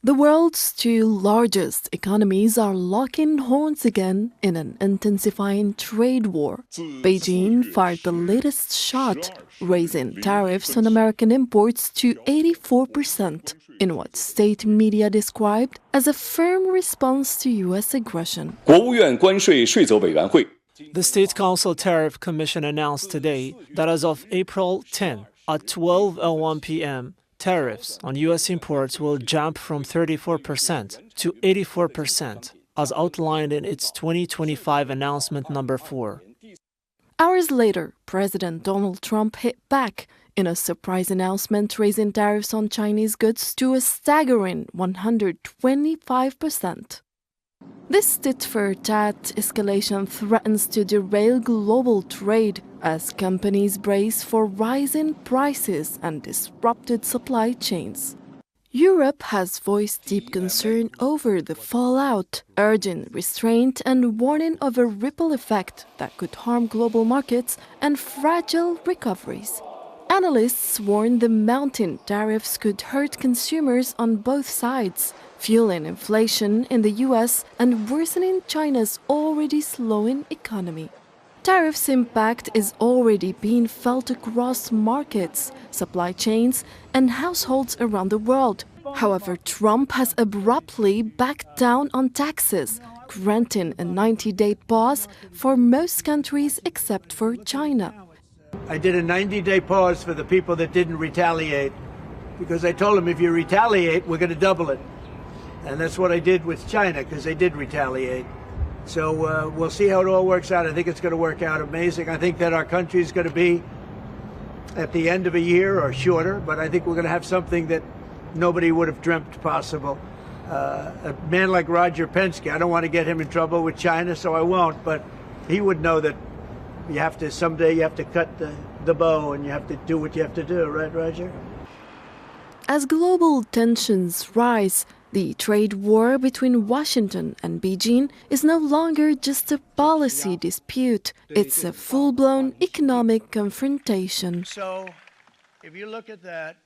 The world's two largest economies are locking horns again in an intensifying trade war. Beijing fired the latest shot, raising tariffs on American imports to 84% in what state media described as a firm response to U.S. aggression. The State Council Tariff Commission announced today that as of April 10 at 12:01 p.m., tariffs on U.S. imports will jump from 34% to 84%, as outlined in its 2025 announcement number 4. Hours later, President Donald Trump hit back in a surprise announcement raising tariffs on Chinese goods to a staggering 125%. This tit-for-tat escalation threatens to derail global trade as companies brace for rising prices and disrupted supply chains. Europe has voiced deep concern over the fallout, urging restraint and warning of a ripple effect that could harm global markets and fragile recoveries. Analysts warn the mounting tariffs could hurt consumers on both sides, fueling inflation in the US and worsening China's already slowing economy. Tariffs' impact is already being felt across markets, supply chains, and households around the world. However, Trump has abruptly backed down on taxes, granting a 90-day pause for most countries except for China. I did a 90-day pause for the people that didn't retaliate, because I told them if you retaliate, we're going to double it. And that's what I did with China, because they did retaliate. So we'll see how it all works out. I think it's going to work out amazing. I think that our country is going to be at the end of a year or shorter, but I think we're going to have something that nobody would have dreamt possible. A man like Roger Penske, I don't want to get him in trouble with China, so I won't, but he would know that someday you have to cut the bow and you have to do what you have to do, right, Roger? As global tensions rise, the trade war between Washington and Beijing is no longer just a policy dispute. It's a full-blown economic confrontation. So, if you look at that,